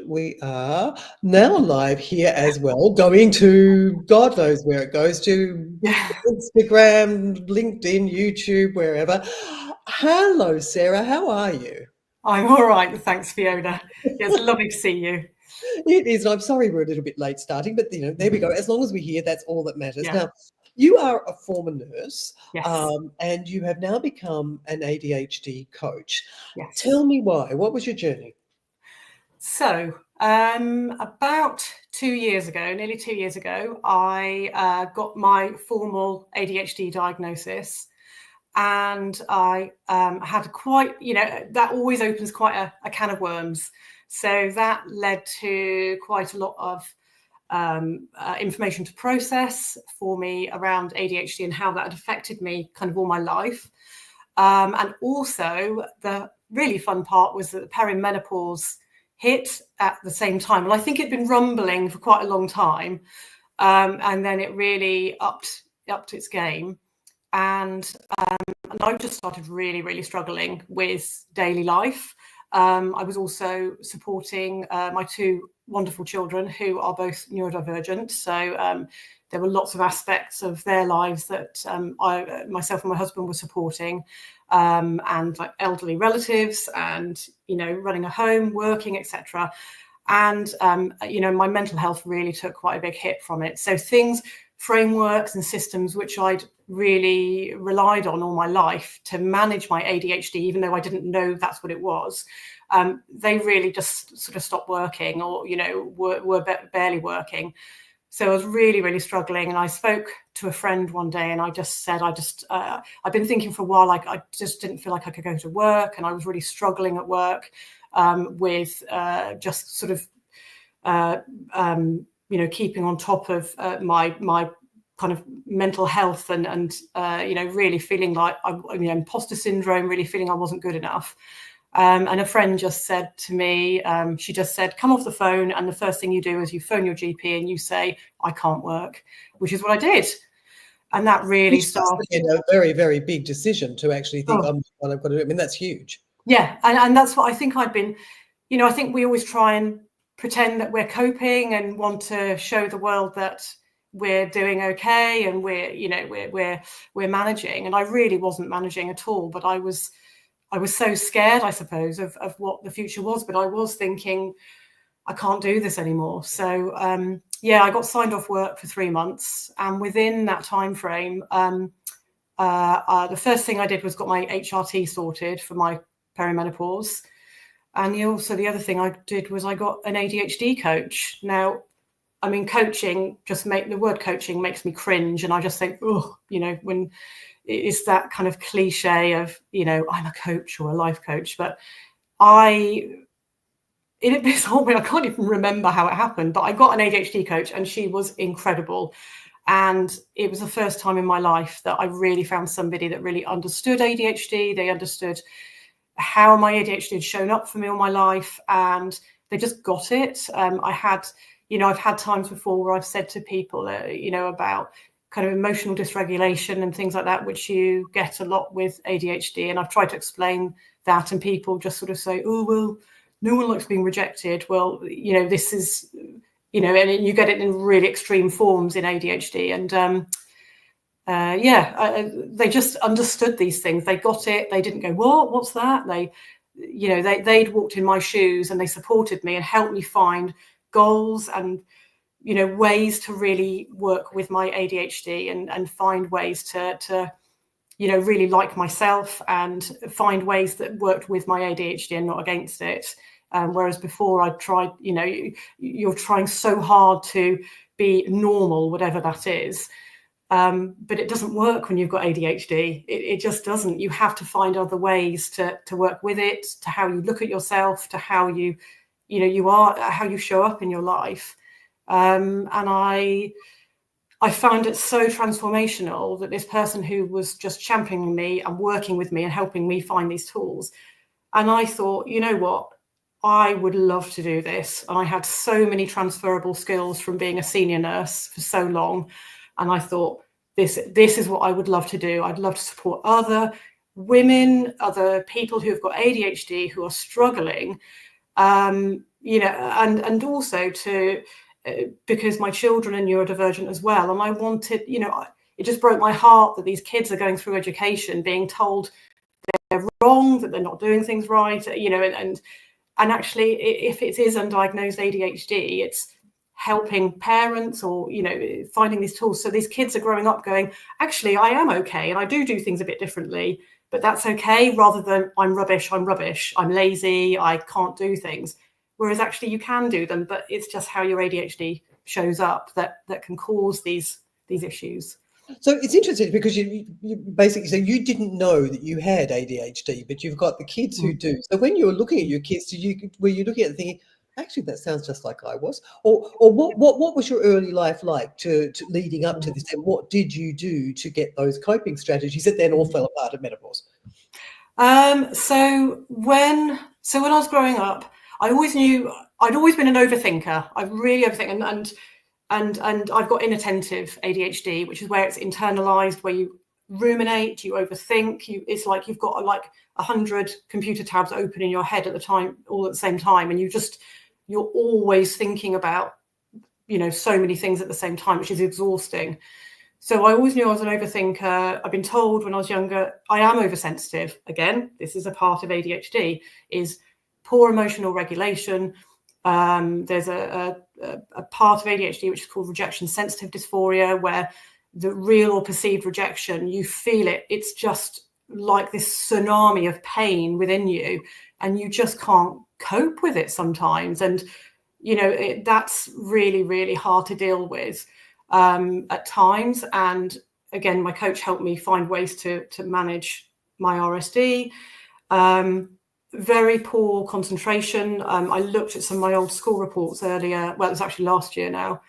we are now live here as well, going to God knows where it goes to, Yeah, Instagram, LinkedIn, YouTube, wherever. Hello, Sarah. How are you? I'm all right. Thanks, Fiona. Yeah, it's lovely to see you. It is. I'm sorry we're a little bit late starting, but there we go. As long as we're here, that's all that matters. Yeah, Now, you are a former nurse, yes, and you have now become an ADHD coach. yes. Tell me why. What was your journey? So, about 2 years ago, nearly 2 years ago, I got my formal ADHD diagnosis. And I had quite, that always opens quite a can of worms. So that led to quite a lot of information to process for me around ADHD and how that had affected me kind of all my life. And also the really fun part was that the perimenopause hit at the same time. And I think it'd been rumbling for quite a long time. And then it really upped its game. And I just started really, really struggling with daily life. I was also supporting my two wonderful children who are both neurodivergent. So there were lots of aspects of their lives that myself and my husband were supporting, and like elderly relatives and, running a home, working, etc. And, my mental health really took quite a big hit from it. So frameworks and systems which I'd really relied on all my life to manage my ADHD, even though I didn't know that's what it was, they really just sort of stopped working, or were barely working. So I was really, really struggling. And I spoke to a friend one day, and I just said, I've been thinking for a while, like I just didn't feel like I could go to work, and I was really struggling at work with just sort of keeping on top of my kind of mental health, and really feeling like imposter syndrome, really feeling I wasn't good enough. And a friend just said to me, she just said, come off the phone, and the first thing you do is you phone your GP and you say, I can't work, which is what I did. And that really Which must have started. been a very, very big decision to actually think, Oh, what I've got to do. I mean, that's huge. yeah. And that's what I think I'd been, I think we always try and pretend that we're coping and want to show the world that we're doing okay and we're managing. And I really wasn't managing at all, but I was so scared, I suppose, of what the future was. But I was thinking, I can't do this anymore. So I got signed off work for 3 months, and within that time frame, the first thing I did was got my HRT sorted for my perimenopause. And also the other thing I did was I got an ADHD coach. Now, I mean, the word coaching makes me cringe. And I just think, when it's that kind of cliche of, I'm a coach or a life coach. But this whole thing, I can't even remember how it happened, but I got an ADHD coach, and she was incredible. And it was the first time in my life that I really found somebody that really understood ADHD. They understood how my ADHD had shown up for me all my life, and they just got it. I've had times before where I've said to people, about kind of emotional dysregulation and things like that, which you get a lot with ADHD. And I've tried to explain that, and people just sort of say, oh, well, no one likes being rejected. Well, this is, and you get it in really extreme forms in ADHD. And they just understood these things. They got it. They didn't go, what's that? They'd walked in my shoes, and they supported me and helped me find goals and, ways to really work with my ADHD and find ways to really like myself and find ways that worked with my ADHD and not against it. Whereas before I tried, you're trying so hard to be normal, whatever that is. But it doesn't work when you've got ADHD. It just doesn't. You have to find other ways to work with it, to how you look at yourself, to how you are, how you show up in your life. And I found it so transformational that this person who was just championing me and working with me and helping me find these tools. And I thought, you know what? I would love to do this. And I had so many transferable skills from being a senior nurse for so long. And I thought, this is what I would love to do. I'd love to support other women, other people who have got ADHD, who are struggling, and also to because my children are neurodivergent as well, and I wanted, it just broke my heart that these kids are going through education being told they're wrong, that they're not doing things right, and actually, if it is undiagnosed ADHD, it's helping parents or, finding these tools. So these kids are growing up going, actually, I am okay, and I do things a bit differently, but that's okay, rather than I'm rubbish, I'm lazy, I can't do things. Whereas actually you can do them, but it's just how your ADHD shows up that can cause these issues. So it's interesting because you basically, so you didn't know that you had ADHD, but you've got the kids who do. So when you were looking at your kids, were you looking at it thinking, actually, that sounds just like I was? Or what was your early life like to leading up to this? And what did you do to get those coping strategies that then all fell apart at menopause? So when I was growing up, I always knew I'd always been an overthinker. I really overthink, and I've got inattentive ADHD, which is where it's internalized, where you ruminate, you overthink. It's like you've got like 100 computer tabs open in your head all at the same time, and you're always thinking about so many things at the same time, which is exhausting. So I always knew I was an overthinker. I've been told when I was younger, I am oversensitive. Again, this is a part of ADHD, is poor emotional regulation. There's a part of ADHD which is called rejection sensitive dysphoria, where the real or perceived rejection, you feel it. It's just like this tsunami of pain within you, and you just can't cope with it sometimes. And, that's really, really hard to deal with at times. And again, my coach helped me find ways to manage my RSD. Very poor concentration. I looked at some of my old school reports earlier. Well, it was actually last year now.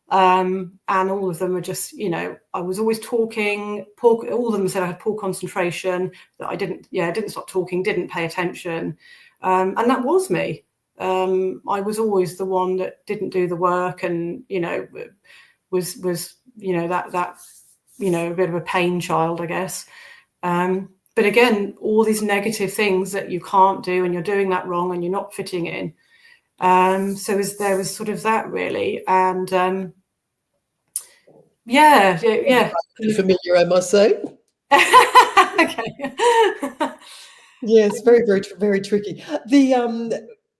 And all of them are just, I was always talking. All of them said I had poor concentration, that I didn't stop talking, didn't pay attention. And that was me. I was always the one that didn't do the work, and, was that a bit of a pain child, I guess. But again, all these negative things that you can't do, and you're doing that wrong, and you're not fitting in. So there was sort of that, really. And yeah. Familiar, I must say. Okay. Yes, very, very, very tricky.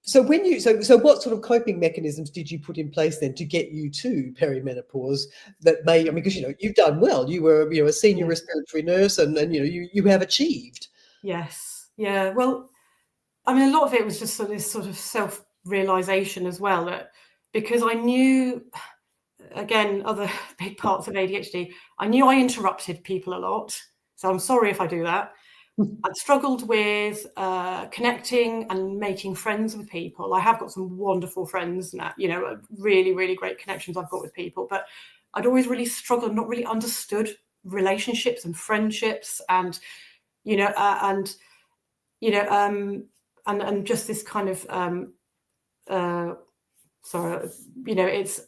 So what sort of coping mechanisms did you put in place then to get you to perimenopause that because you've done well. You were a senior respiratory nurse, and you have achieved. Yes. Yeah. Well, I mean, a lot of it was just this sort of self-realization as well, that because I knew, again, other big parts of ADHD, I knew I interrupted people a lot. So I'm sorry if I do that. I've struggled with connecting and making friends with people. I have got some wonderful friends now, really, really great connections I've got with people, but I'd always really struggled, not really understood relationships and friendships, and and just this kind of it's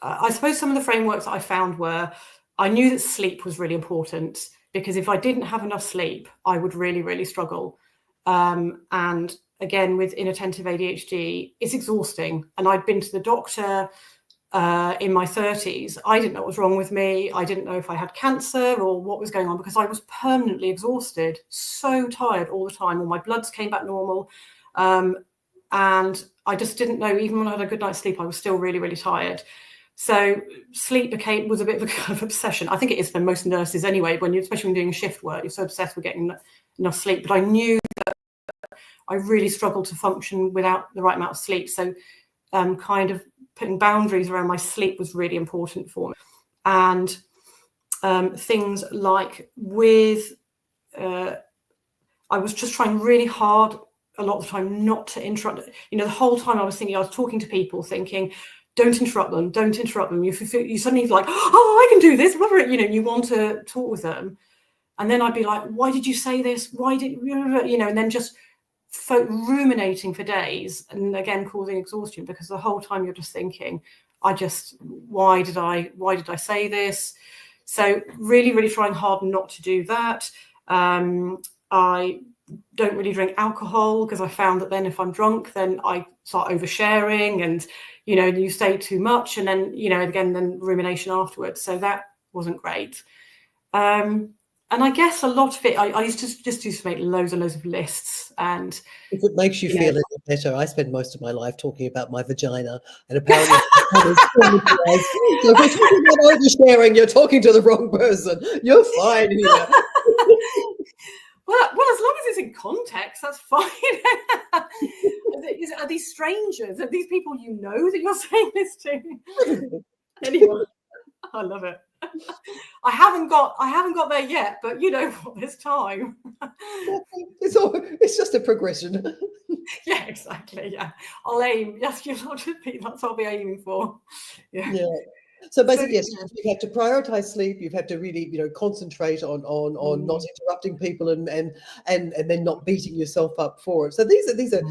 I suppose some of the frameworks that I found were, I knew that sleep was really important, because if I didn't have enough sleep, I would really, really struggle. And again, with inattentive ADHD, it's exhausting. And I'd been to the doctor in my 30s. I didn't know what was wrong with me. I didn't know if I had cancer or what was going on, because I was permanently exhausted, so tired all the time. All my bloods came back normal. And I just didn't know, even when I had a good night's sleep, I was still really, really tired. So sleep was a bit of a kind of obsession. I think it is for most nurses anyway, especially when you're doing shift work, you're so obsessed with getting enough sleep. But I knew that I really struggled to function without the right amount of sleep. So kind of putting boundaries around my sleep was really important for me. And things like I was just trying really hard a lot of the time not to interrupt. The whole time I was talking to people thinking, don't interrupt them. You suddenly like, oh, I can do this. You want to talk with them. And then I'd be like, why did you say this? Why did and then just ruminating for days, and again causing exhaustion, because the whole time you're just thinking, why did I say this? So really, really trying hard not to do that. I don't really drink alcohol, because I found that then if I'm drunk, then I start oversharing, and you say too much, and then again then rumination afterwards. So that wasn't great. And I guess a lot of it, I used to just used to make loads and loads of lists. And if it makes you feel any better, I spend most of my life talking about my vagina, and apparently so if we're talking about oversharing, you're talking to the wrong person. You're fine here. Well, as long as it's in context, that's fine. Are these strangers? Are these people that you're saying this to? Anyway, I love it. I haven't got there yet, but there's time. It's just a progression. Yeah, exactly. Yeah, I'll aim. Yes, that's what I'll be aiming for. Yeah. So basically, yes, you have to prioritize sleep. You have to really, concentrate on not interrupting people and then not beating yourself up for it. So these are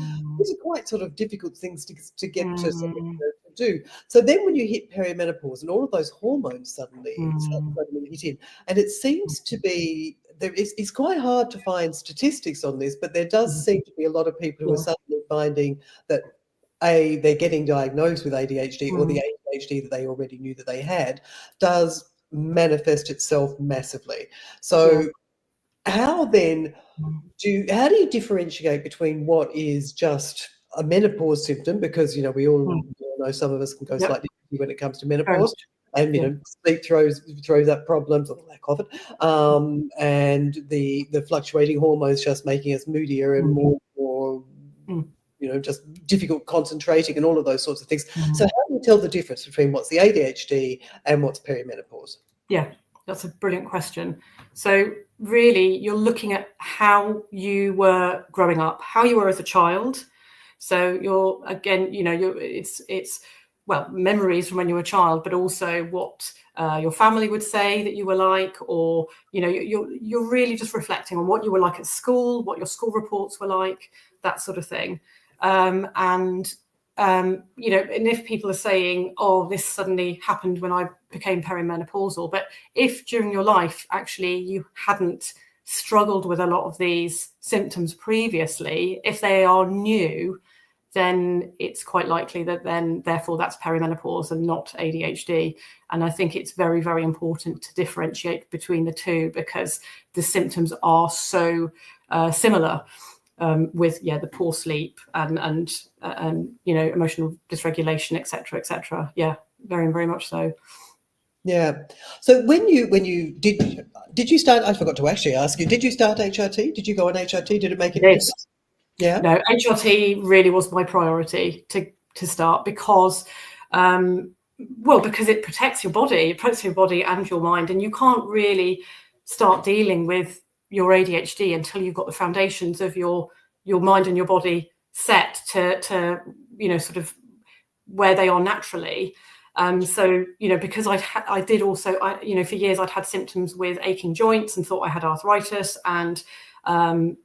quite sort of difficult things to get to do. So then when you hit perimenopause and all of those hormones suddenly hit in, and it seems to be it's quite hard to find statistics on this, but there does seem to be a lot of people who are suddenly finding that they're getting diagnosed with ADHD, or the ADHD that they already knew that they had does manifest itself massively. So how then do you differentiate between what is just a menopause symptom, because we all know some of us can go slightly when it comes to menopause, and sleep throws up problems, or the lack of it, and the fluctuating hormones just making us moodier and more just difficult concentrating and all of those sorts of things. So how do you tell the difference between what's the ADHD and what's perimenopause? Yeah, that's a brilliant question. So really, you're looking at how you were growing up, how you were as a child. So you're again, it's memories from when you were a child, but also what your family would say that you were like, or you're really just reflecting on what you were like at school, what your school reports were like, that sort of thing. And if people are saying, oh, this suddenly happened when I became perimenopausal, but if during your life actually you hadn't struggled with a lot of these symptoms previously, if they are new, then it's quite likely that then therefore that's perimenopause and not ADHD. And I think it's very, very important to differentiate between the two, because the symptoms are so similar. With the poor sleep and emotional dysregulation, etc. Yeah, very, very much so. Yeah. So when you did you start? I forgot to actually ask you. Did you start HRT? Did you go on HRT? Did it make any difference? Yeah. No, HRT really was my priority to start, because because it protects your body, and your mind, and you can't really start dealing with your ADHD until you've got the foundations of your mind and your body set to sort of where they are naturally. So because I did also for years I'd had symptoms with aching joints and thought I had arthritis and and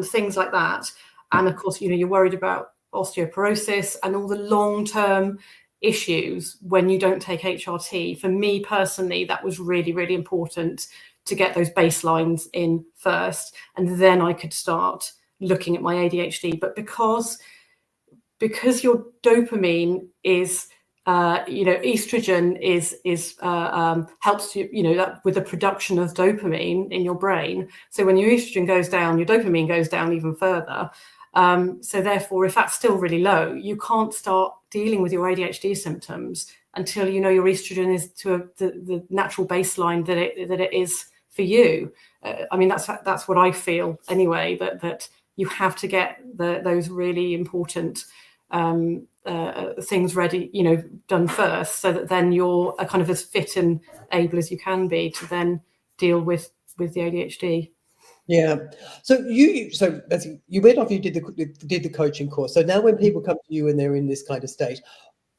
things like that. And of course you're worried about osteoporosis and all the long-term issues when you don't take HRT. For me personally, that was really, really important to get those baselines in first, and then I could start looking at my ADHD. But because your dopamine is estrogen is helps you that with the production of dopamine in your brain. So when your estrogen goes down, your dopamine goes down even further. So therefore, if that's still really low, you can't start dealing with your ADHD symptoms until your estrogen is to the natural baseline that it is for you. I mean, that's what I feel anyway, that you have to get those really important things ready, done first, so that then you're kind of as fit and able as you can be to then deal with the ADHD. Yeah. So you went off, you did the coaching course. So now when people come to you and they're in this kind of state,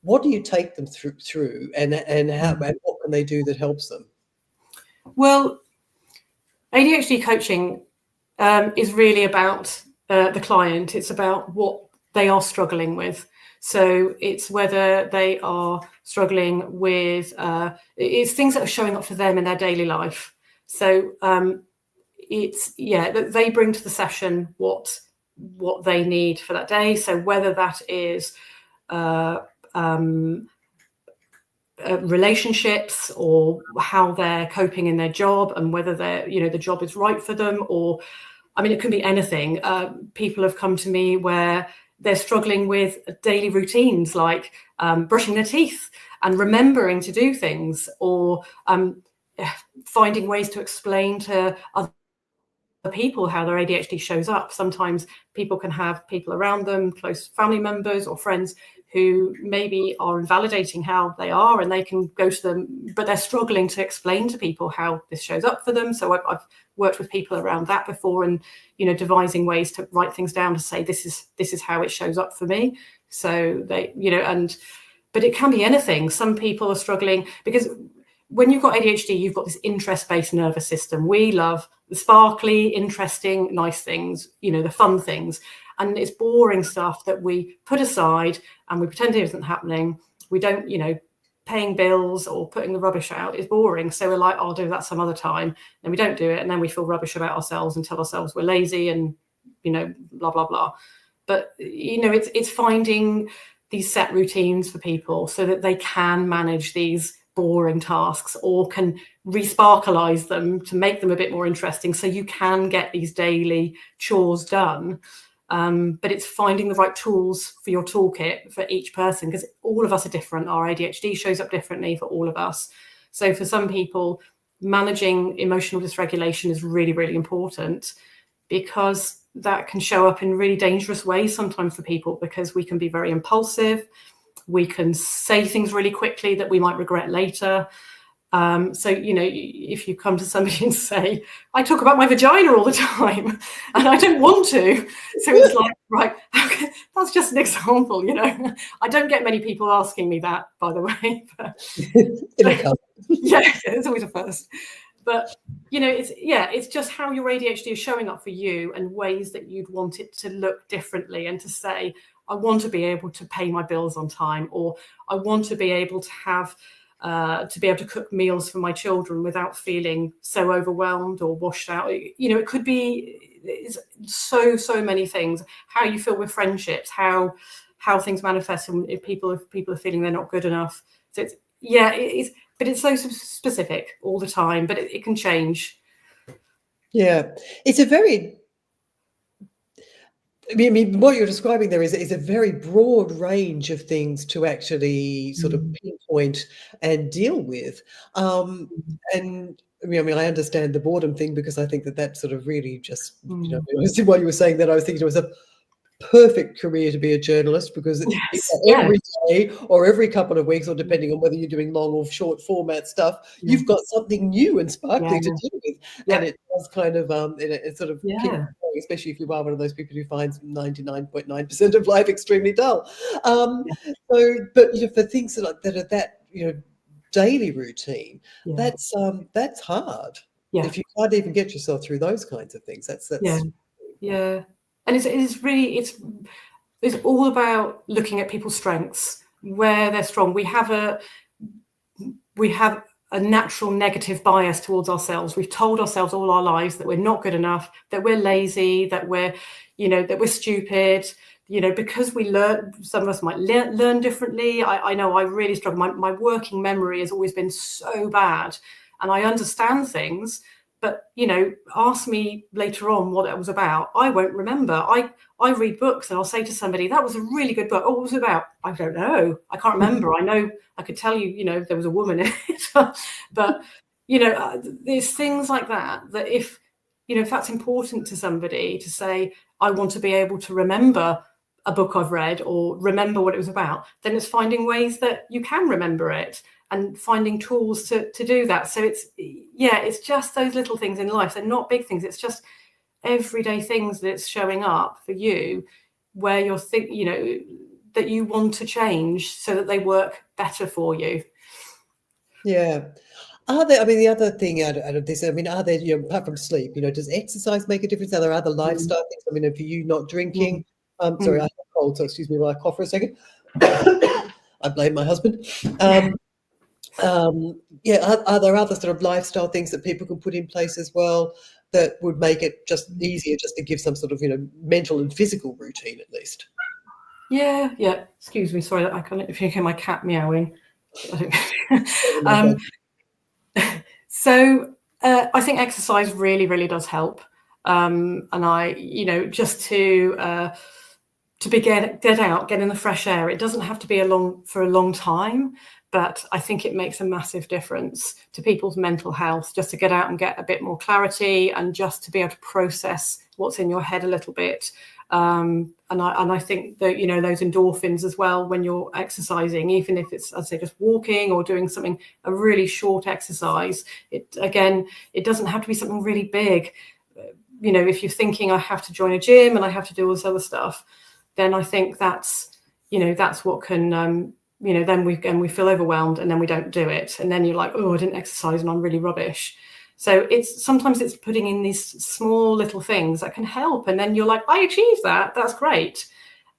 what do you take them through and how and what can they do that helps them? Well, ADHD coaching is really about the client. It's about what they are struggling with. So it's whether they are struggling with it's things that are showing up for them in their daily life. So they bring to the session what they need for that day. So whether that is relationships, or how they're coping in their job, and whether the job is right for them, or I mean, it can be anything. People have come to me where they're struggling with daily routines, like brushing their teeth and remembering to do things, or finding ways to explain to other people how their ADHD shows up. Sometimes people can have people around them, close family members or friends, who maybe are invalidating how they are, and they can go to them, but they're struggling to explain to people how this shows up for them. So I've worked with people around that before, and devising ways to write things down to say, this is how it shows up for me. So they, but it can be anything. Some people are struggling because when you've got ADHD, you've got this interest-based nervous system. We love the sparkly, interesting, nice things, the fun things. And it's boring stuff that we put aside and we pretend it isn't happening. We don't, paying bills or putting the rubbish out is boring. So we're like, I'll do that some other time. And we don't do it. And then we feel rubbish about ourselves and tell ourselves we're lazy and, blah, blah, blah. But, it's finding these set routines for people so that they can manage these boring tasks, or can re-sparkleize them to make them a bit more interesting, so you can get these daily chores done. But it's finding the right tools for your toolkit for each person, because all of us are different. Our ADHD shows up differently for all of us. So for some people, managing emotional dysregulation is really, really important, because that can show up in really dangerous ways sometimes for people, because we can be very impulsive. We can say things really quickly that we might regret later. So, if you come to somebody and say, I talk about my vagina all the time and I don't want to. So it's like, right, okay, that's just an example, I don't get many people asking me that, by the way. But, yeah, it's always a first. But, it's just how your ADHD is showing up for you, and ways that you'd want it to look differently, and to say, I want to be able to pay my bills on time, or I want to be able to have to be able to cook meals for my children without feeling so overwhelmed or washed out. It could be so many things. How you feel with friendships, how things manifest, and if people are feeling they're not good enough. So but it's so specific all the time, but it can change. Yeah, it's a very, I mean, what you're describing there is a very broad range of things to actually sort of pinpoint and deal with. And I understand the boredom thing, because I think that sort of really just, while you were saying that, I was thinking to myself, perfect career to be a journalist, because every day or every couple of weeks, or depending on whether you're doing long or short format stuff, you've got something new and sparkly to deal with. And it does kind of it sort of keep going, especially if you are one of those people who finds 99.9% of life extremely dull. So, but for things that are that daily routine, that's hard. If you can't even get yourself through those kinds of things, that's And it's all about looking at people's strengths, where they're strong. We have a natural negative bias towards ourselves. We've told ourselves all our lives that we're not good enough, that we're lazy, that we're stupid. Because we learn, some of us might learn differently. I know I really struggle. My working memory has always been so bad, and I understand things, but ask me later on what it was about, I won't remember. I read books and I'll say to somebody, that was a really good book. Oh, what was it about? I don't know. I can't remember. I know I could tell you, there was a woman in it. But there's things like that if that's important to somebody, to say, I want to be able to remember a book I've read, or remember what it was about, then it's finding ways that you can remember it, and finding tools to do that. So it's just those little things in life. They're not big things. It's just everyday things that's showing up for you, where you're that you want to change so that they work better for you. Yeah. Are there, the other thing out of this, are there, apart from sleep, does exercise make a difference? Are there other lifestyle things? For you, not drinking. Sorry, I have a cold, so excuse me while I cough for a second. I blame my husband. Are there other sort of lifestyle things that people can put in place as well? that would make it just easier just to give some sort of, mental and physical routine at least. Yeah. Excuse me, sorry, I can't, if you hear my cat meowing. So I think exercise really, really does help. And I, just to get out, get in the fresh air. It doesn't have to be for a long time, but I think it makes a massive difference to people's mental health, just to get out and get a bit more clarity and just to be able to process what's in your head a little bit. And I think that, those endorphins as well, when you're exercising, even if it's, I'd say, just walking or doing something, a really short exercise, it doesn't have to be something really big. If you're thinking I have to join a gym and I have to do all this other stuff, then I think that's what can, then we feel overwhelmed and then we don't do it. And then you're like, oh, I didn't exercise and I'm really rubbish. So sometimes it's putting in these small little things that can help. And then you're like, I achieved that. That's great.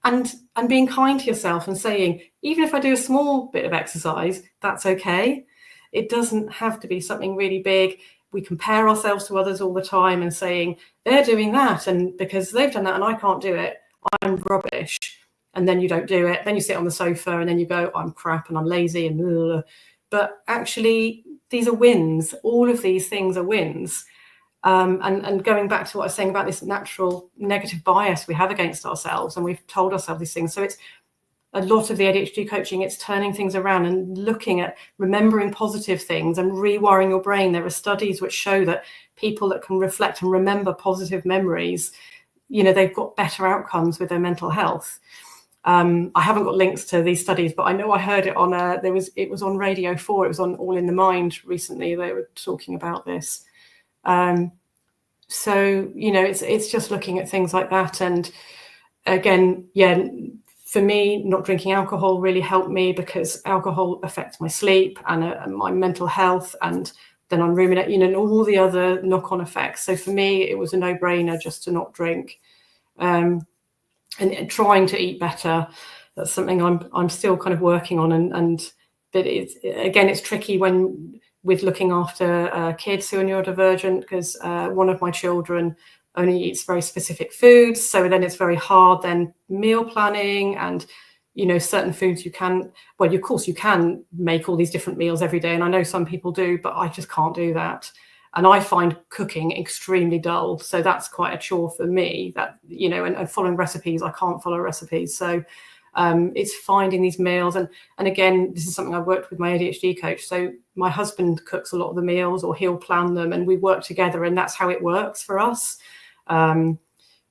And being kind to yourself and saying, even if I do a small bit of exercise, that's okay. It doesn't have to be something really big. We compare ourselves to others all the time and saying, they're doing that. And because they've done that and I can't do it, I'm rubbish. And then you don't do it. Then you sit on the sofa and then you go, I'm crap and I'm lazy and blah, blah, blah. But actually, these are wins. All of these things are wins. And going back to what I was saying about this natural negative bias we have against ourselves, and we've told ourselves these things. So it's a lot of the ADHD coaching, it's turning things around and looking at remembering positive things and rewiring your brain. There are studies which show that people that can reflect and remember positive memories, they've got better outcomes with their mental health. I haven't got links to these studies, but I know I heard it on it was on Radio 4. It was on All in the Mind recently. They were talking about this. So, it's just looking at things like that. And again, for me, not drinking alcohol really helped me because alcohol affects my sleep and my mental health. And then I'm ruminating, and all the other knock-on effects. So for me, it was a no-brainer just to not drink. And trying to eat better, that's something I'm still kind of working on. But it's tricky with looking after kids who are neurodivergent, because one of my children only eats very specific foods. So then it's very hard then meal planning and, certain foods you can make all these different meals every day. And I know some people do, but I just can't do that. And I find cooking extremely dull. So that's quite a chore for me, that, and following recipes, I can't follow recipes. So it's finding these meals. And again, this is something I've worked with my ADHD coach. So my husband cooks a lot of the meals, or he'll plan them, and we work together, and that's how it works for us. And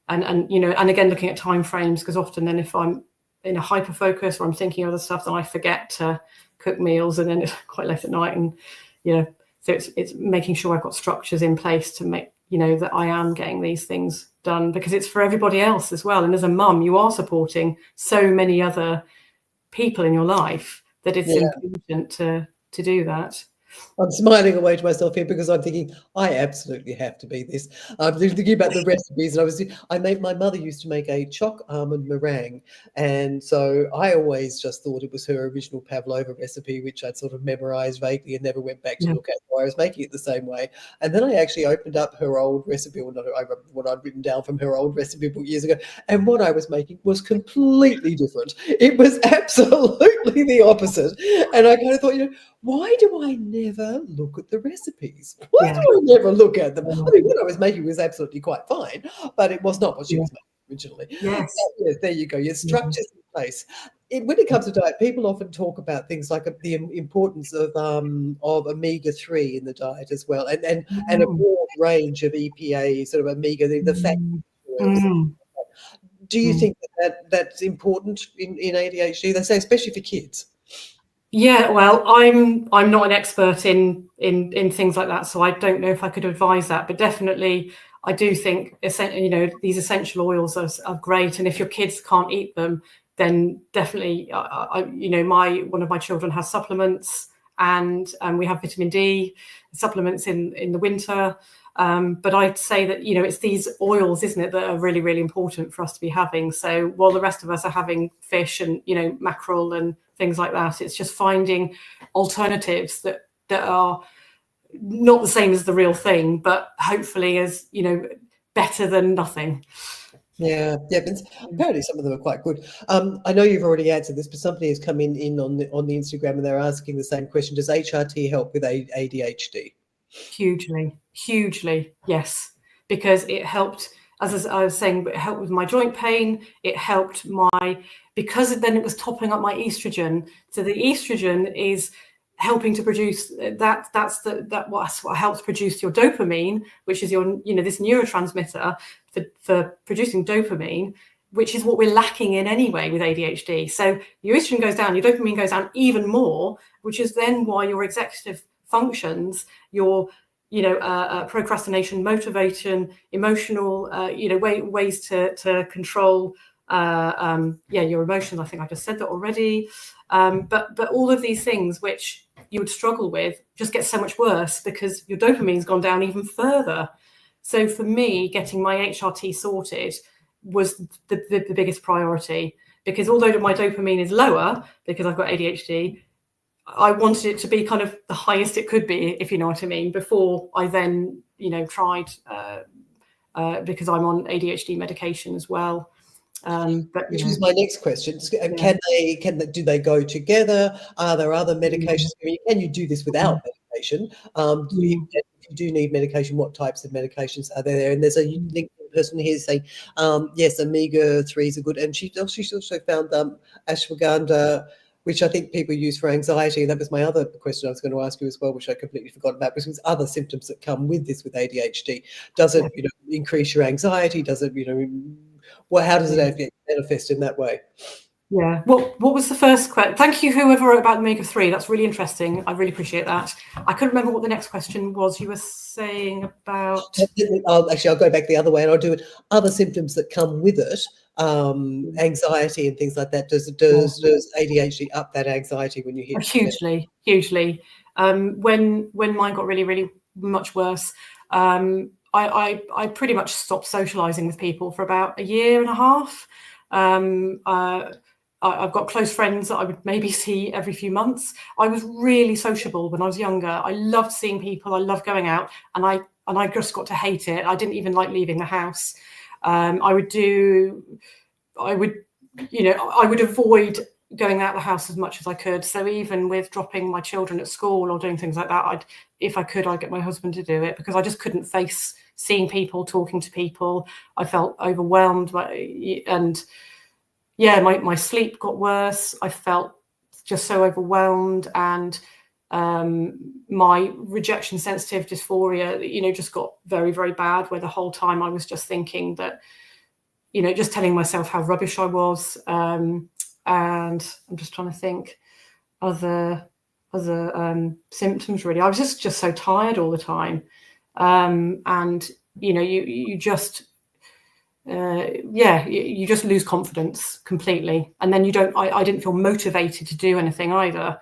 again, looking at timeframes, because often then if I'm in a hyper focus or I'm thinking other stuff, then I forget to cook meals, and then it's quite late at night. And, so it's making sure I've got structures in place to make, that I am getting these things done, because it's for everybody else as well. And as a mum, you are supporting so many other people in your life that it's important to do that. I'm smiling away to myself here because I'm thinking I absolutely have to be this. I'm thinking about the recipes, and my mother used to make a choc almond meringue, and so I always just thought it was her original pavlova recipe, which I'd sort of memorized vaguely and never went back to look at. So I was making it the same way, and then I actually opened up her old recipe, or not, what I'd written down from her old recipe book years ago, and what I was making was completely different. It was absolutely the opposite, and I kind of thought, why do I never look at the recipes? Why do I never look at them? I mean, what I was making was absolutely quite fine, but it was not what she was making originally. Yes. Yes, there you go. Your structure's in place. When it comes to diet, people often talk about things like the importance of omega-3 in the diet as well, and a broad range of EPA, sort of omega, the fat oils. Do you think that's important in ADHD? They say, especially for kids. Yeah, well, I'm not an expert in things like that, so I don't know if I could advise that. But definitely, I do think these essential oils are great, and if your kids can't eat them, then definitely, one of my children has supplements, and we have vitamin D supplements in the winter. But I'd say that, it's these oils, isn't it, that are really, really important for us to be having. So while the rest of us are having fish and, mackerel and things like that, it's just finding alternatives that are not the same as the real thing, but hopefully as, better than nothing. Yeah, but apparently some of them are quite good. I know you've already answered this, but somebody has come in on the Instagram and they're asking the same question: does HRT help with ADHD? Hugely, yes, because it helped. As I was saying, it helped with my joint pain. It helped because then it was topping up my estrogen. So the estrogen is helping to produce that's what helps produce your dopamine, which is your this neurotransmitter for producing dopamine, which is what we're lacking in anyway with ADHD. So your estrogen goes down, your dopamine goes down even more, which is then why your executive functions, your procrastination, motivation, emotional, ways to control your emotions. I think I just said that already. But all of these things which you would struggle with just get so much worse because your dopamine's gone down even further. So for me, getting my HRT sorted was the biggest priority, because although my dopamine is lower because I've got ADHD, I wanted it to be kind of the highest it could be, if you know what I mean, before I then, tried, because I'm on ADHD medication as well. Which was my next question. Do they go together? Are there other medications? Can you do this without medication? If you do need medication, what types of medications are there? And there's a LinkedIn person here saying, yes, omega-3s are good. And she's also found ashwagandha, which I think people use for anxiety. And that was my other question I was going to ask you as well, which I completely forgot about, which was other symptoms that come with this with ADHD. Does it, increase your anxiety? Does it, how does it manifest in that way? Yeah. What was the first question? Thank you, whoever wrote about omega-3. That's really interesting. I really appreciate that. I couldn't remember what the next question was. You were saying about... I'll go back the other way and I'll do it. Other symptoms that come with it, anxiety and things like that. Does ADHD up that anxiety when you hit? Hugely. When mine got really, really much worse, I pretty much stopped socializing with people for about a year and a half. I've got close friends that I would maybe see every few months. I was really sociable when I was younger. I loved seeing people. I loved going out, and I just got to hate it. I didn't even like leaving the house. I would avoid going out the house as much as I could. So even with dropping my children at school or doing things like that, if I could, I'd get my husband to do it, because I just couldn't face seeing people, talking to people. I felt overwhelmed my sleep got worse. I felt just so overwhelmed, and my rejection sensitive dysphoria, just got very, very bad, where the whole time I was just thinking that, just telling myself how rubbish I was. And I'm just trying to think other symptoms, really. I was just so tired all the time. And, you just... you just lose confidence completely, and then I didn't feel motivated to do anything either.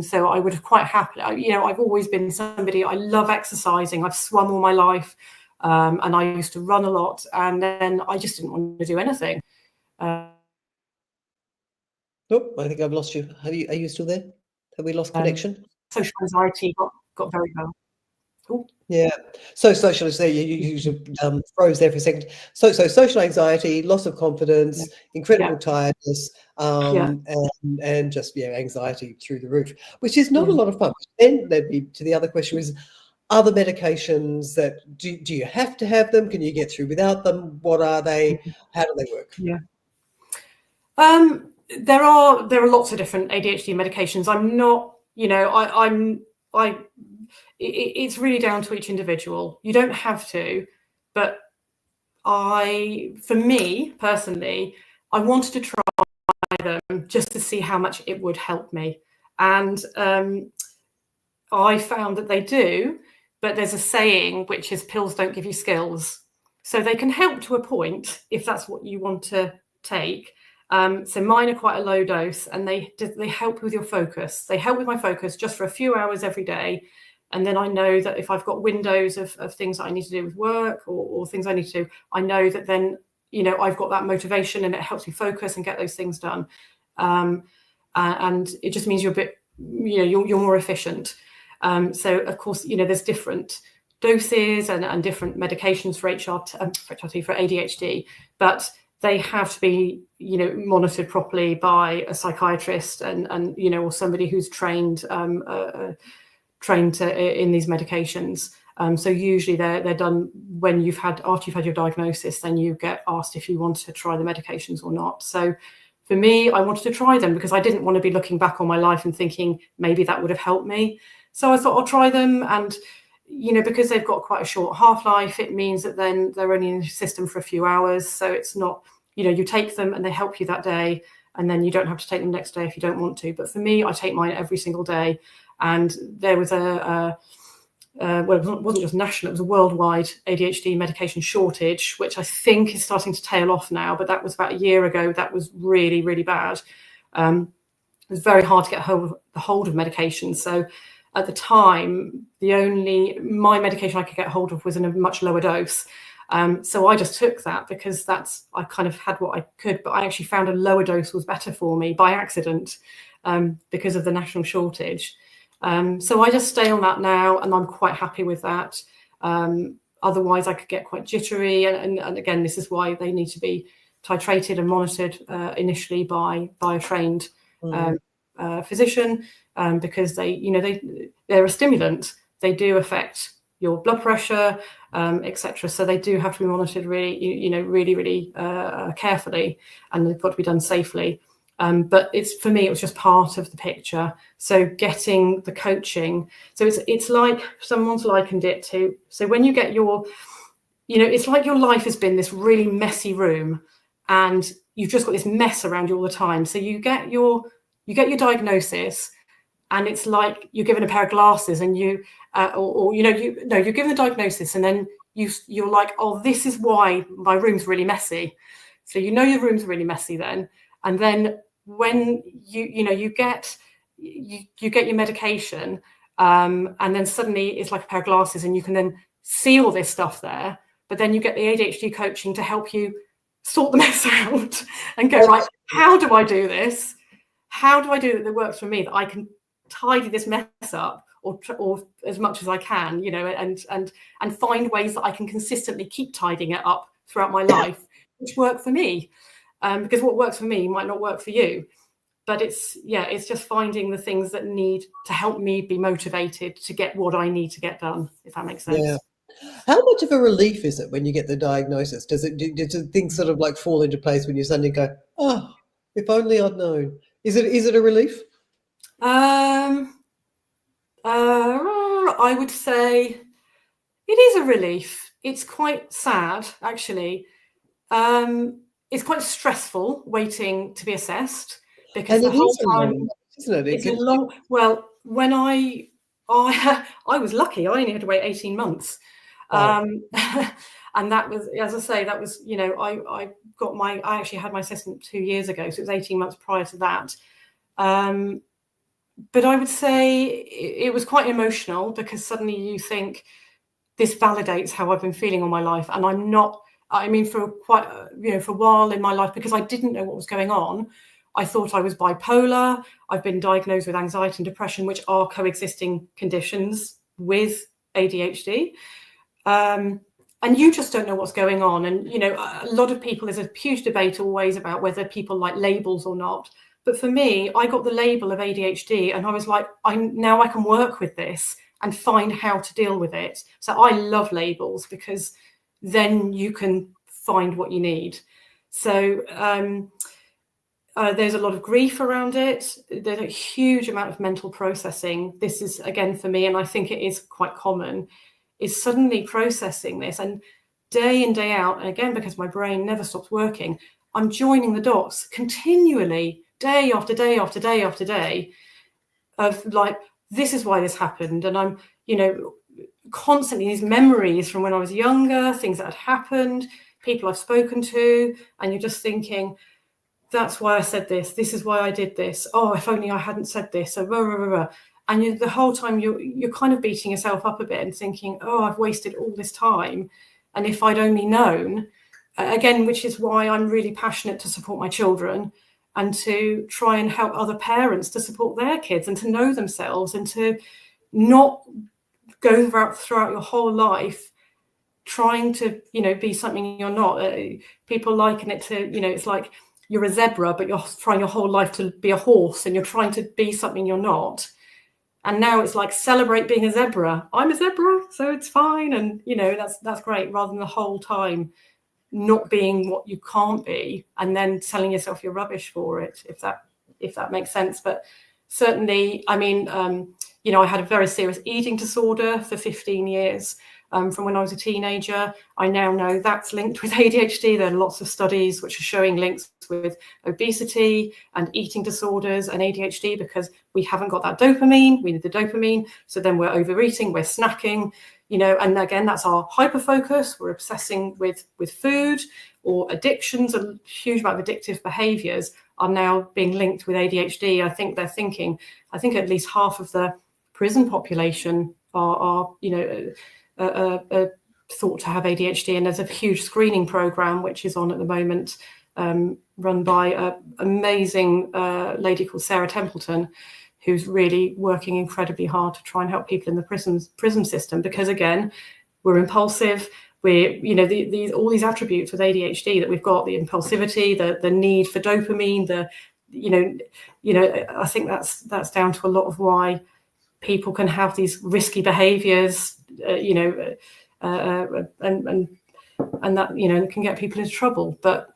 So I would have quite happily, I've always been somebody, I love exercising. I've swum all my life, and I used to run a lot, and then I just didn't want to do anything. Nope, I think I've lost you. Are you still there? Have we lost connection? Social anxiety got very well. Ooh. Yeah. So social, you froze there for a second. So social anxiety, loss of confidence, incredible tiredness, and just anxiety through the roof, which is not a lot of fun. Then that'd be to the other question: was other medications that do you have to have them? Can you get through without them? What are they? How do they work? Yeah. There are lots of different ADHD medications. I'm not, it's really down to each individual. You don't have to, but for me personally, I wanted to try them just to see how much it would help me. And I found that they do, but there's a saying, which is pills don't give you skills. So they can help to a point if that's what you want to take. So mine are quite a low dose, and they help with your focus. They help with my focus just for a few hours every day. And then I know that if I've got windows of things that I need to do with work or things I need to do, I know that then, I've got that motivation, and it helps me focus and get those things done. And it just means you're a bit, you're more efficient. So of course, there's different doses and different medications for HRT, for ADHD, but they have to be, monitored properly by a psychiatrist and or somebody who's trained in these medications. So usually they're done after you've had your diagnosis, then you get asked if you want to try the medications or not. So for me, I wanted to try them because I didn't want to be looking back on my life and thinking maybe that would have helped me. So I thought I'll try them, and because they've got quite a short half-life, it means that then they're only in the system for a few hours. So it's not, you take them and they help you that day, and then you don't have to take them next day if you don't want to. But for me, I take mine every single day. And there was well, it wasn't just national, it was a worldwide ADHD medication shortage, which I think is starting to tail off now. But that was about a year ago. That was really, really bad. It was very hard to get hold of medication. So at the time, my medication I could get hold of was in a much lower dose. So I just took that because I kind of had what I could, but I actually found a lower dose was better for me by accident because of the national shortage. So I just stay on that now, and I'm quite happy with that. Otherwise, I could get quite jittery. And again, this is why they need to be titrated and monitored initially by a trained physician, because they're a stimulant. They do affect your blood pressure, etc. So they do have to be monitored really carefully, and they've got to be done safely. But for me, it was just part of the picture. So getting the coaching. So it's like someone's likened it to. So when you get it's like your life has been this really messy room, and you've just got this mess around you all the time. So you get your diagnosis, and it's like you're given a pair of glasses, and you're given the diagnosis, and then you're like, oh, this is why my room's really messy. So your room's really messy then, and then when you get your medication, and then suddenly it's like a pair of glasses, and you can then see all this stuff there. But then you get the ADHD coaching to help you sort the mess out and go, right, how do I do this? How do I do that works for me, that I can tidy this mess up or as much as I can, and find ways that I can consistently keep tidying it up throughout my life, which work for me. Because what works for me might not work for you. But it's just finding the things that need to help me be motivated to get what I need to get done, if that makes sense. Yeah. How much of a relief is it when you get the diagnosis? Do things sort of like fall into place when you suddenly go, oh, if only I'd known? Is it a relief? I would say it is a relief. It's quite sad, actually. It's quite stressful waiting to be assessed, because the whole time, isn't it? It's a long. Well, when I was lucky. I only had to wait 18 months, and that was, as I say, that was I actually had my assessment 2 years ago, so it was 18 months prior to that. But I would say it was quite emotional, because suddenly you think, this validates how I've been feeling all my life, and I'm not. I mean, for a while in my life, because I didn't know what was going on, I thought I was bipolar. I've been diagnosed with anxiety and depression, which are coexisting conditions with ADHD. And you just don't know what's going on. And, a lot of people, there's a huge debate always about whether people like labels or not. But for me, I got the label of ADHD, and I was like, now I can work with this and find how to deal with it. So I love labels, because then you can find what you need. So there's a lot of grief around it. There's a huge amount of mental processing. This is, again, for me, and I think it is quite common, is suddenly processing this, and day in, day out, and again, because my brain never stops working, I'm joining the dots continually, day after day after day after day, of like, this is why this happened. And I'm, constantly these memories from when I was younger, things that had happened, people I've spoken to, and you're just thinking, that's why I said this. This is why I did this. Oh, if only I hadn't said this. So, blah, blah, blah, blah. And the whole time you're kind of beating yourself up a bit and thinking, oh, I've wasted all this time. And if I'd only known, again, which is why I'm really passionate to support my children and to try and help other parents to support their kids and to know themselves and to not go throughout your whole life trying to, be something you're not. People liken it to, it's like you're a zebra, but you're trying your whole life to be a horse, and you're trying to be something you're not. And now it's like, celebrate being a zebra. I'm a zebra, so it's fine. And, that's great, rather than the whole time not being what you can't be and then telling yourself you're rubbish for it, if that makes sense. But certainly, I mean, I had a very serious eating disorder for 15 years. From when I was a teenager. I now know that's linked with ADHD. There are lots of studies which are showing links with obesity and eating disorders and ADHD, because we haven't got that dopamine. We need the dopamine. So then we're overeating, we're snacking, and again, that's our hyperfocus. We're obsessing with food, or addictions. A huge amount of addictive behaviors are now being linked with ADHD. I think at least half of the prison population are thought to have ADHD, and there's a huge screening program which is on at the moment, run by an amazing lady called Sarah Templeton, who's really working incredibly hard to try and help people in the prison system, because again, we're impulsive. We're all these attributes with ADHD that we've got, the impulsivity, the need for dopamine, I think that's down to a lot of why people can have these risky behaviors, and that, can get people into trouble. But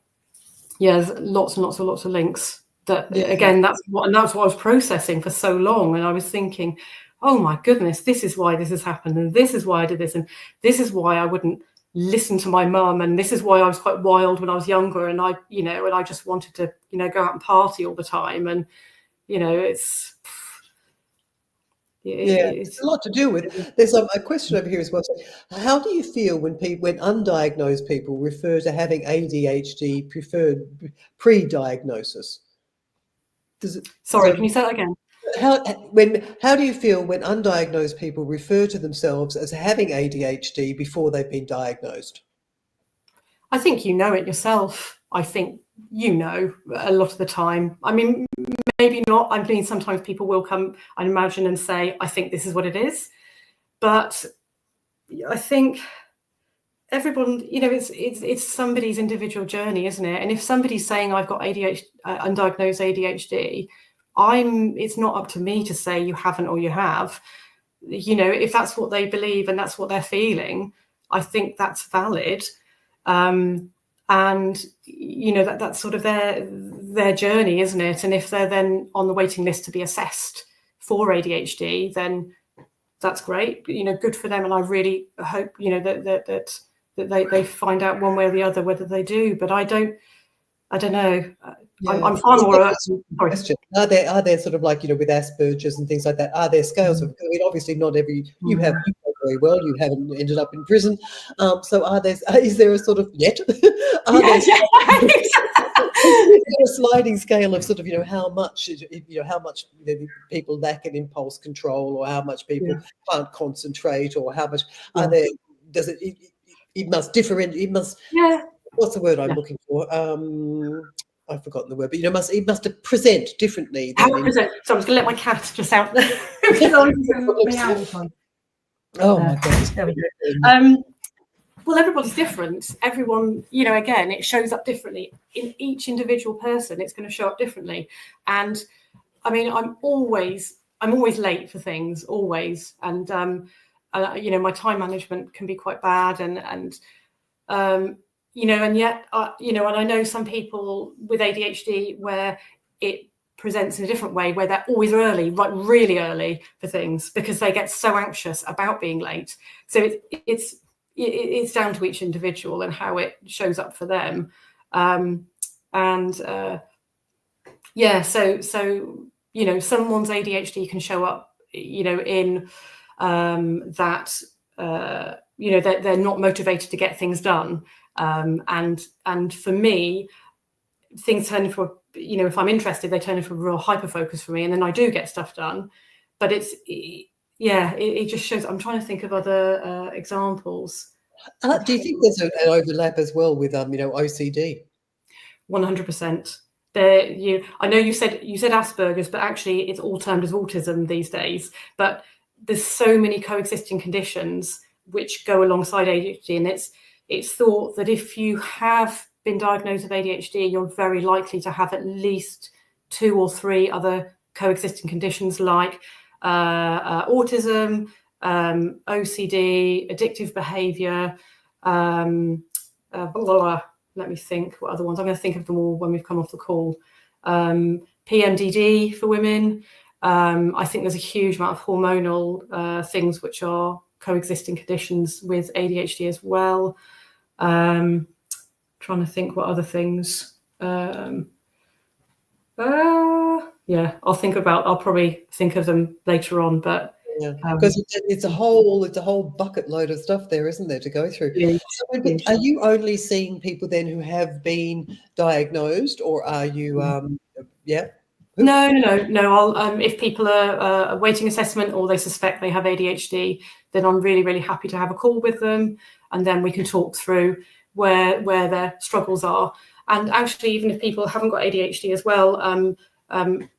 yeah, there's lots and lots of links. That again, that's what I was processing for so long, and I was thinking, oh my goodness, this is why this has happened, and this is why I did this, and this is why I wouldn't listen to my mum, and this is why I was quite wild when I was younger, and I just wanted to go out and party all the time, and it's a lot to do with. There's a question over here as well. How do you feel when undiagnosed people refer to having ADHD pre-diagnosis? Sorry, can you say that again? How do you feel when undiagnosed people refer to themselves as having ADHD before they've been diagnosed? I think you know it yourself. I think a lot of the time. I mean, maybe not. I mean, sometimes people will come, I imagine, and say, I think this is what it is. But I think everyone, it's somebody's individual journey, isn't it? And if somebody's saying I've got ADHD, undiagnosed ADHD, it's not up to me to say you haven't or you have. If that's what they believe and that's what they're feeling, I think that's valid. And that's sort of their journey, isn't it? And if they're then on the waiting list to be assessed for ADHD, then that's great. Good for them. And I really hope that they find out one way or the other whether they do. But I don't know. Yeah. I'm far more. Question: Are there sort of like with Asperger's and things like that? Are there scales of? I mean, obviously not every. You know very well. You haven't ended up in prison. So is there a sort of yet? Is there a sliding scale of sort of how much people lack in impulse control, or how much people can't concentrate, or how much are there? Does it must differentiate? It must. Yeah. What's the word I'm looking for? I've forgotten the word, but it must present differently. So I'm just going to let my cat just out there. Oh my God! There we go. Well, everybody's different. Everyone, again, it shows up differently in each individual person. It's going to show up differently, and I mean, I'm always late for things, always, and my time management can be quite bad, and yet, and I know some people with ADHD where it presents in a different way, where they're always early, like really early for things, because they get so anxious about being late. So it's down to each individual and how it shows up for them. So someone's ADHD can show up, in that they're not motivated to get things done. And for me, things turn into if I'm interested, they turn into a real hyper focus for me, and then I do get stuff done. But it just shows. I'm trying to think of other examples. Do you think there's an overlap as well with OCD? 100%. I know you said Asperger's, but actually it's all termed as autism these days. But there's so many coexisting conditions which go alongside ADHD, and it's thought that if you have been diagnosed with ADHD, you're very likely to have at least 2 or 3 other coexisting conditions like autism, OCD, addictive behaviour, let me think what other ones. I'm going to think of them all when we've come off the call. PMDD for women. I think there's a huge amount of hormonal things which are coexisting conditions with ADHD as well. Trying to think what other things. Yeah, I'll probably think of them later on, but yeah, because it's a whole bucket load of stuff there, isn't there, to go through? So, are you only seeing people then who have been diagnosed, or are you? Yeah. No. If people are awaiting assessment or they suspect they have ADHD, then I'm really, really happy to have a call with them, and then we can talk through where their struggles are. And actually, even if people haven't got ADHD as well,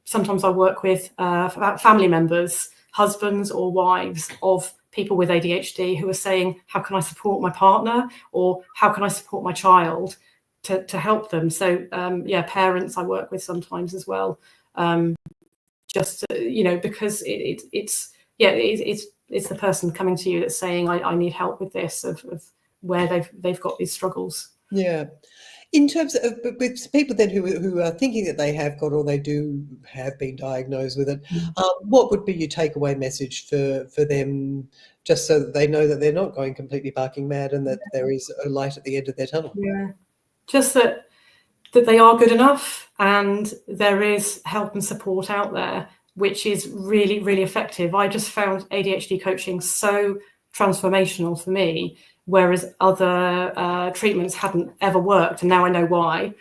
sometimes I work with family members, husbands or wives of people with ADHD who are saying, how can I support my partner, or how can I support my child to help them? So parents I work with sometimes as well, just because it's the person coming to you that's saying I need help with this, of where they've got these struggles. Yeah. In terms of with people then who are thinking that they have got, or they do have been diagnosed with it, what would be your takeaway message for them, just so that they know that they're not going completely barking mad and that there is a light at the end of their tunnel? Yeah, just that they are good enough, and there is help and support out there, which is really, really effective. I just found ADHD coaching so transformational for me, whereas other treatments hadn't ever worked, and now I know why.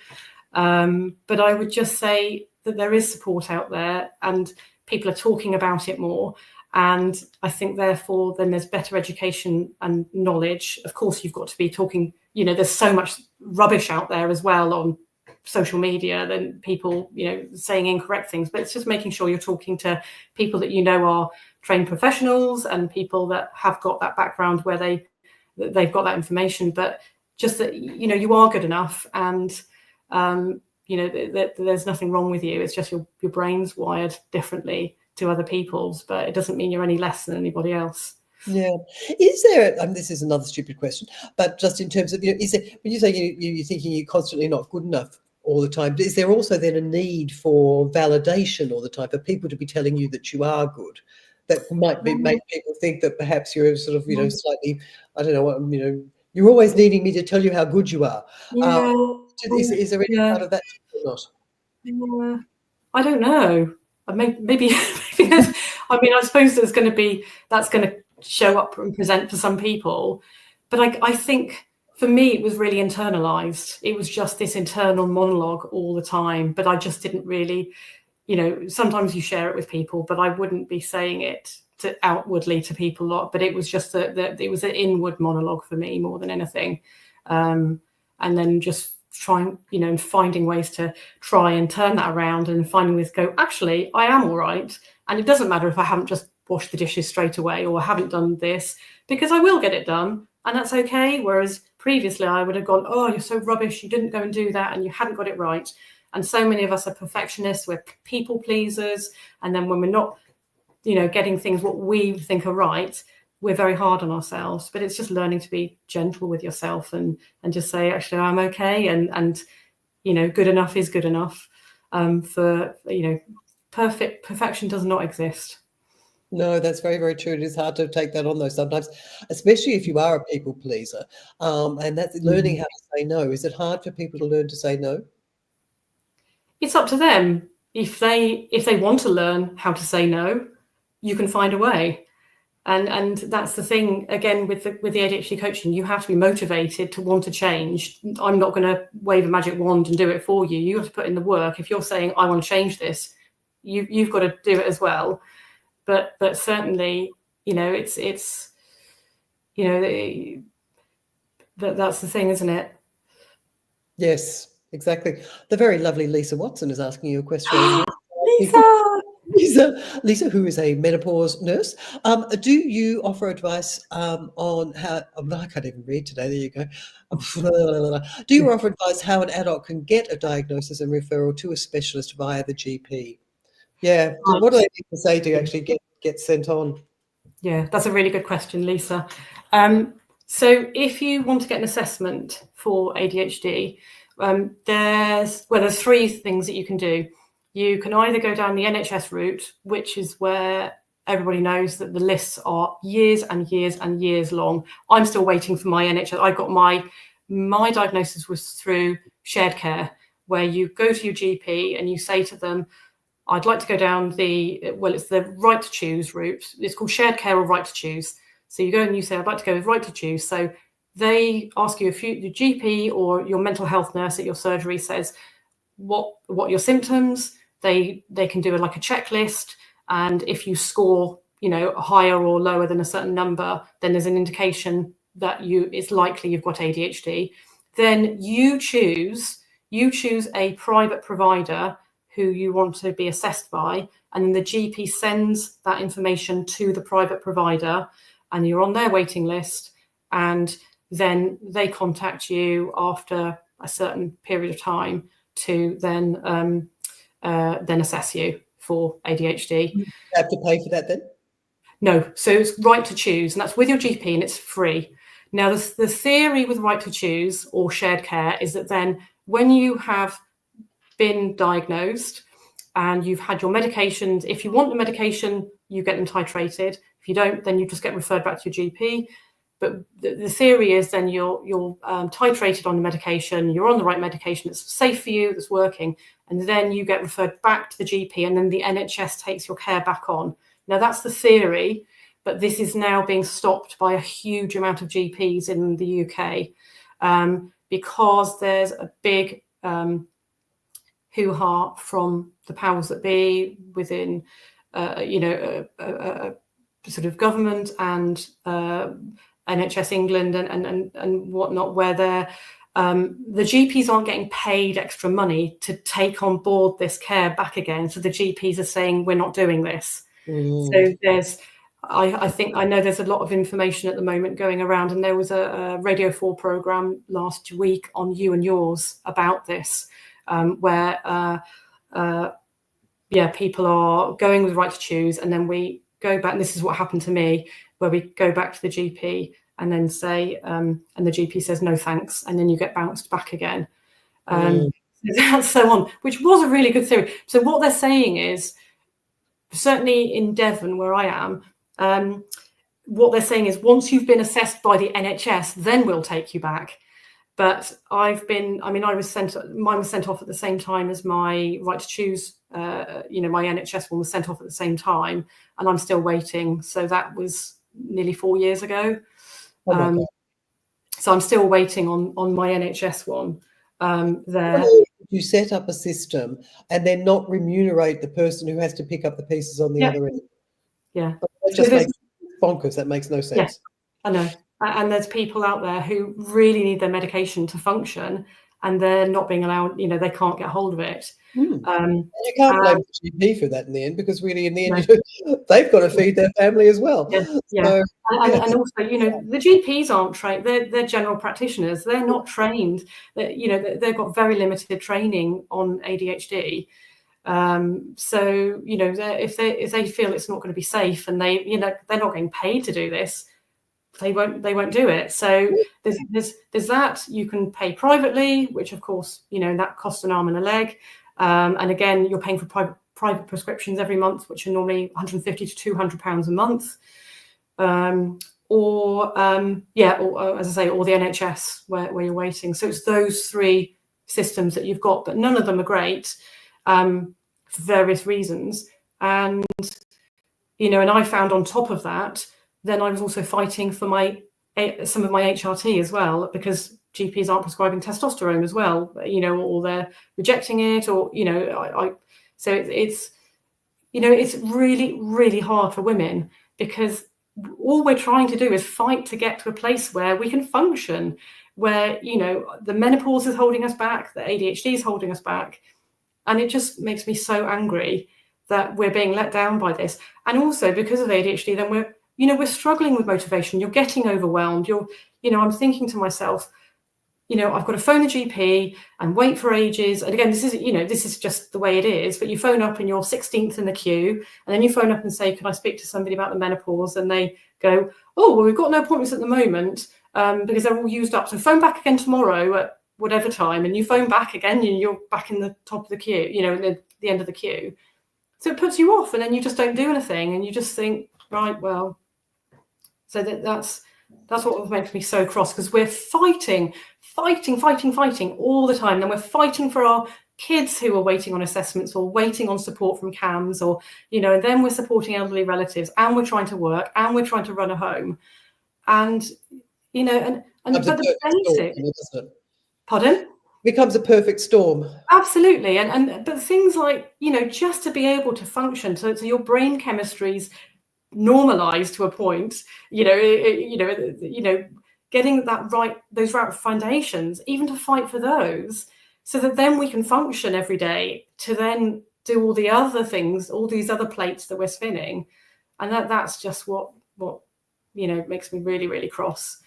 But I would just say that there is support out there, and people are talking about it more. And I think, therefore, then there's better education and knowledge. Of course, you've got to be talking, there's so much rubbish out there as well on social media, than people, saying incorrect things. But it's just making sure you're talking to people that are trained professionals, and people that have got that background where they've got that information. But just that, you are good enough, and there's nothing wrong with you. It's just your brain's wired differently to other people's, but it doesn't mean you're any less than anybody else. Yeah. Is there, this is another stupid question, but just in terms of, is there, when you say you're thinking you're constantly not good enough all the time, is there also then a need for validation all the time, for people to be telling you that you are good? That might make people think that perhaps you're sort of, slightly, I don't know, you're always needing me to tell you how good you are. Yeah. Is there any part of that or not? Yeah. I don't know. Maybe I suppose that's going to show up and present for some people, but I think for me it was really internalized. It was just this internal monologue all the time, but I just didn't really, sometimes you share it with people, but I wouldn't be saying it outwardly to people a lot. But it was just that it was an inward monologue for me more than anything, and then just trying, and finding ways to try and turn that around, and finding ways to go, actually, I am all right. And it doesn't matter if I haven't just washed the dishes straight away, or I haven't done this, because I will get it done, and that's okay. Whereas previously I would have gone, oh, you're so rubbish, you didn't go and do that, and you hadn't got it right. And so many of us are perfectionists, we're people pleasers. And then when we're not, getting things what we think are right, we're very hard on ourselves. But it's just learning to be gentle with yourself, and just say, actually, I'm okay. And good enough is good enough. Perfection does not exist. No, that's very, very true. It is hard to take that on, though, sometimes, especially if you are a people pleaser. And that's learning how to say no. Is it hard for people to learn to say no? It's up to them. If they want to learn how to say no, you can find a way. And that's the thing, again, with the ADHD coaching, you have to be motivated to want to change. I'm not going to wave a magic wand and do it for you. You have to put in the work. If you're saying, I want to change this, you've got to do it as well. But certainly, it's that's the thing, isn't it? Yes, exactly. The very lovely Lisa Watson is asking you a question. Lisa! Lisa, who is a menopause nurse, do you offer advice on how? Oh, I can't even read today. There you go. Do you offer advice how an adult can get a diagnosis and referral to a specialist via the GP? Yeah. What do they need to say to actually get sent on? Yeah, that's a really good question, Lisa. So if you want to get an assessment for ADHD, there's three things that you can do. You can either go down the NHS route, which is where everybody knows that the lists are years and years and years long. I'm still waiting for my NHS. I got my diagnosis was through shared care, where you go to your GP and you say to them, I'd like to go down it's the right to choose route. It's called shared care or right to choose. So you go and you say, I'd like to go with right to choose. So they ask you if your GP or your mental health nurse at your surgery says what your symptoms. They can do like a checklist, and if you score, higher or lower than a certain number, then there's an indication that it's likely you've got ADHD. Then you choose a private provider who you want to be assessed by, and then the GP sends that information to the private provider, and you're on their waiting list, and then they contact you after a certain period of time to then assess you for ADHD. You have to pay for that then? No, so it's right to choose, and that's with your GP, and it's free. Now, the theory with right to choose or shared care is that then when you have been diagnosed and you've had your medications, if you want the medication, you get them titrated. If you don't, then you just get referred back to your GP. But the theory is then you're titrated on the medication, you're on the right medication, it's safe for you, that's working, and then you get referred back to the GP, and then the NHS takes your care back on. Now, that's the theory, but this is now being stopped by a huge amount of GPs in the UK because there's a big hoo-ha from the powers that be within, sort of government and NHS England and whatnot, where the GPs aren't getting paid extra money to take on board this care back again. So the GPs are saying, we're not doing this. So I know there's a lot of information at the moment going around, and there was a Radio 4 programme last week on You and Yours about this, where people are going with right to choose, and then we go back, and this is what happened to me, where we go back to the GP and then say, and the GP says, no, thanks. And then you get bounced back again. So on, which was a really good theory. So what they're saying is, certainly in Devon, where I am, what they're saying is once you've been assessed by the NHS, then we'll take you back. But mine was sent off at the same time as my right to choose. My NHS one was sent off at the same time, and I'm still waiting. So that was nearly 4 years ago. So I'm still waiting on my NHS one. There. You set up a system and then not remunerate the person who has to pick up the pieces on the other end. Yeah. That just makes bonkers. That makes no sense. Yeah, I know. And there's people out there who really need their medication to function, and they're not being allowed, they can't get hold of it. You can't blame the GP for that in the end, because really in the end, they've got to feed their family as well. Yeah. And also, the GPs aren't trained. They're general practitioners. They're not trained. They've got very limited training on ADHD. So if they feel it's not going to be safe, and they're not getting paid to do this, they won't do it. So there's that. You can pay privately, which of course that costs an arm and a leg. And again, you're paying for private prescriptions every month, which are normally £150 to £200 a month. Or as I say, or the NHS where you're waiting. So it's those three systems that you've got, but none of them are great for various reasons. And and I found on top of that, then I was also fighting for some of my HRT as well, because GPs aren't prescribing testosterone as well, or they're rejecting it, or so it's really, really hard for women, because all we're trying to do is fight to get to a place where we can function, where the menopause is holding us back, the ADHD is holding us back, and it just makes me so angry that we're being let down by this. And also because of ADHD, then we're struggling with motivation. You're getting overwhelmed. I'm thinking to myself, I've got to phone the GP and wait for ages. And again, this is just the way it is. But you phone up and you're 16th in the queue, and then you phone up and say, "Can I speak to somebody about the menopause?" And they go, "Oh, well, we've got no appointments at the moment because they're all used up. So phone back again tomorrow at whatever time." And you phone back again, and you're back in the top of the queue, the end of the queue. So it puts you off, and then you just don't do anything, and you just think, right, well. So that's what makes me so cross, because we're fighting all the time. Then we're fighting for our kids who are waiting on assessments or waiting on support from CAMS, or and then we're supporting elderly relatives, and we're trying to work, and we're trying to run a home, and but the basic. Storm, pardon? Becomes a perfect storm. Absolutely, but things like just to be able to function, so your brain chemistry's normalized to a point, getting that right, those right foundations, even to fight for those, so that then we can function every day to then do all the other things, all these other plates that we're spinning, and that's just what makes me really, really cross.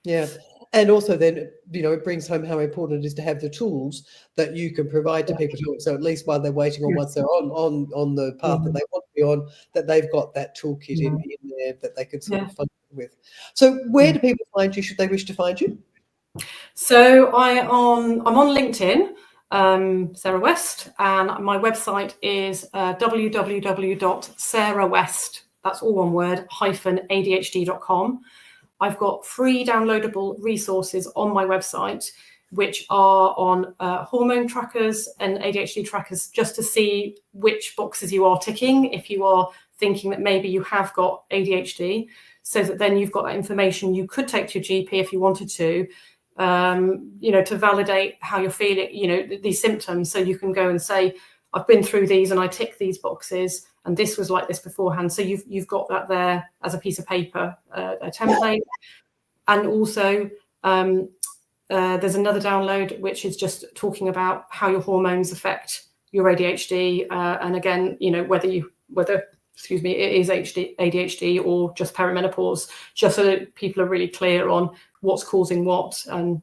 Yeah. And also then, it brings home how important it is to have the tools that you can provide to people. So at least while they're waiting, or once they're on the path that they want to be on, that they've got that toolkit in there that they can sort of function with. So where do people find you, should they wish to find you? So I'm on LinkedIn, Sarah West, and my website is www.sarahwest, that's all one word, -adhd.com. I've got free downloadable resources on my website, which are on hormone trackers and ADHD trackers, just to see which boxes you are ticking if you are thinking that maybe you have got ADHD, so that then you've got that information you could take to your GP if you wanted to validate how you're feeling, these symptoms. So you can go and say, I've been through these and I tick these boxes, and this was like this beforehand. So you've got that there as a piece of paper, a template. And also there's another download which is just talking about how your hormones affect your ADHD, and again, whether it is ADHD or just perimenopause, just so that people are really clear on what's causing what, and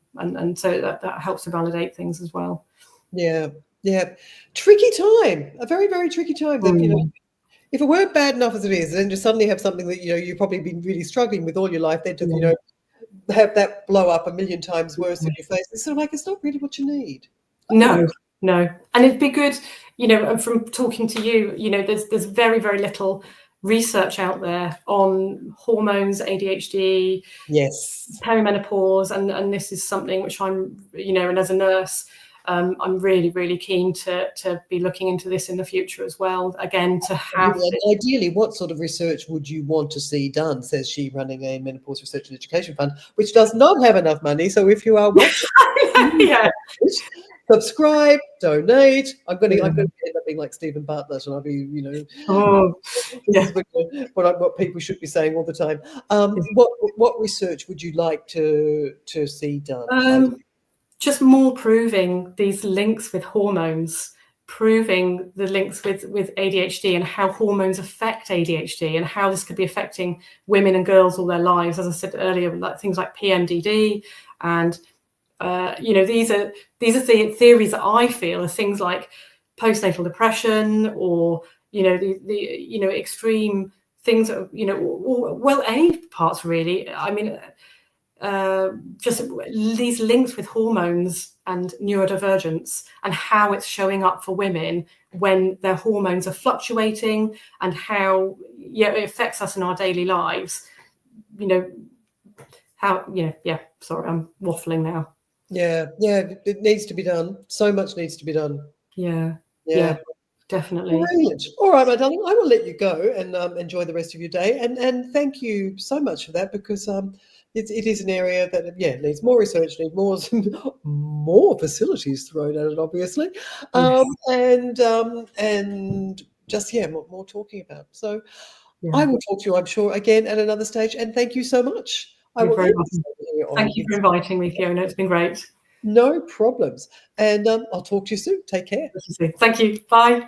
so that helps to validate things as well. Yeah. Tricky time, a very, very tricky time. That if it weren't bad enough as it is, then just suddenly have something that you've probably been really struggling with all your life, then to have that blow up a million times worse in your face. It's sort of like, it's not really what you need. No. And it'd be good, from talking to you, there's very, very little research out there on hormones, ADHD, yes, perimenopause, and this is something which I'm, and as a nurse, I'm really, really keen to be looking into this in the future as well. Again, to have ideally, what sort of research would you want to see done? Says she, running a menopause research and education fund, which does not have enough money. So if you are watching, subscribe, donate. I'm going to end up being like Stephen Bartlett, and I'll be, what people should be saying all the time. What research would you like to see done? Just more proving these links with hormones, proving the links with ADHD, and how hormones affect ADHD, and how this could be affecting women and girls all their lives. As I said earlier, like things like PMDD, and these are theories that I feel are things like postnatal depression, or the extreme things that any parts really. I mean, just these links with hormones and neurodivergence, and how it's showing up for women when their hormones are fluctuating, and how it affects us in our daily lives. Sorry, I'm waffling now. Yeah, it needs to be done. So much needs to be done. Yeah, definitely. Brilliant. All right, my darling, I will let you go and enjoy the rest of your day. And thank you so much for that, because it is an area that needs more research, needs more facilities thrown at it, obviously, and just more talking about. So I will talk to you, I'm sure, again at another stage. And thank you so much. You're very welcome. Thank you for inviting me, Fiona. It's been great. No problems. And I'll talk to you soon. Take care. Thank you. Bye.